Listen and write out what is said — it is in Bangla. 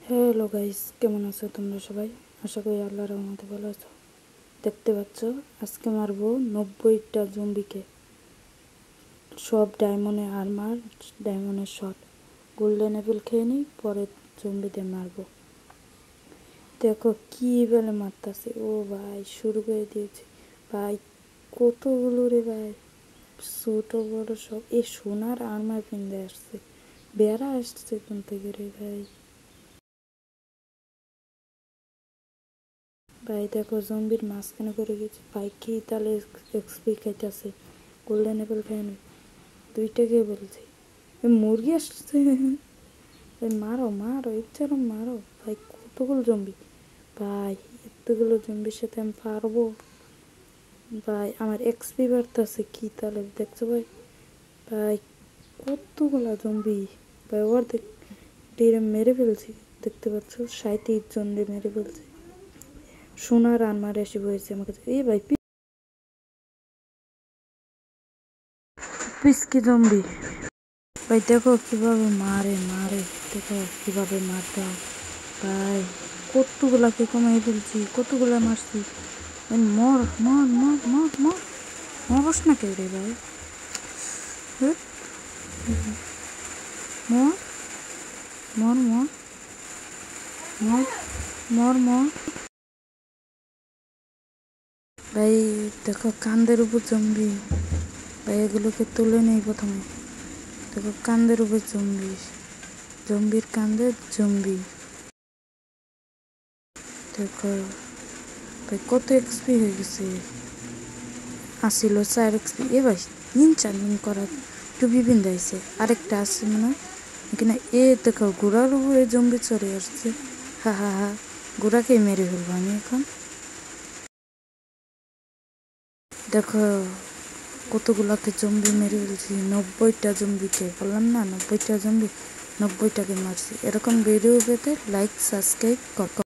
হ্যালো গাইস, কেমন আছো তোমরা সবাই? আশা করি আল্লাহর রহমতে ভালো আছো। দেখতে পাচ্ছ, আজকে মারবো 90টা জম্বিকে। সব ডায়মন্ডে আর্মার, ডায়মন্ডের শট, গোল্ডেন অ্যাপেল খেয়ে নিই, পরে জম্বিদের মারবো। দেখো কি বেলে মারতাছে। ও ভাই, শুরু করে দিয়েছে ভাই। কতগুলো রে ভাই, ছোট বড় সব। এ সোনার আর্মার পিন্দে আসছে, বেড়া আসছে কোন থেকে রে ভাই। ভাই দেখো, জম্বির মাঝখানে করে গেছে ভাই। কি তাহলে এক্সপি খাইতেছে, গোল্ডেন অ্যাপেল খায়নি। দুইটাকে বলছে মুরগি আসছে। মারো মারো, ইচ্ছা মারো ভাই। কতগুলো জম্বি ভাই, এতগুলো জম্বির সাথে আমি পারবো ভাই? আমার এক্সপি বাড়তেছে কি তাহলে, দেখছো ভাই? ভাই কতগুলা জম্বি ভাই, ওর মেরে ফেলছি। দেখতে পাচ্ছ, 37 জন মেরে ফেলছি। সোনার আনমার এসে বসেছে আমার কাছে। এই ভাই পিসকি জম্বি ভাই, দেখো কিভাবে মারে মারে, দেখো কিভাবে মারতে হয় ভাই। কতগুলাকে কমাই ফেলছি, কতগুলা মারছি। মর মর মর মর মর, মরস না কেউ রে ভাই। মর মর মর মর মর মর ভাই। দেখো কান্দের উপর জম্বি ভাই, এগুলোকে তুলে নেই প্রথমে। দেখো কান্দের উপর জম্বি, জম্বির কান্দে জম্বি। দেখো ভাই কত এক্সপি হয়ে গেছে, আসিল 4 এক্সপি। এ ভাই চার্মিং করা টুপি পিন্ধাইছে, আরেকটা আছে মনে হয় এখানে। এ দেখো ঘোড়ার উপরে জম্বি চড়ে আসছে। হা হা হা, ঘোড়াকে মেরে ফেলবো আমি এখন। দেখো কতগুলাকে জম্বি মেরে ফেলছি, 90টা জম্বিকে। বললাম না 90টা জম্বি, 90টাকে মারছি। এরকম ভিডিও পেতে লাইক সাবস্ক্রাইব কর।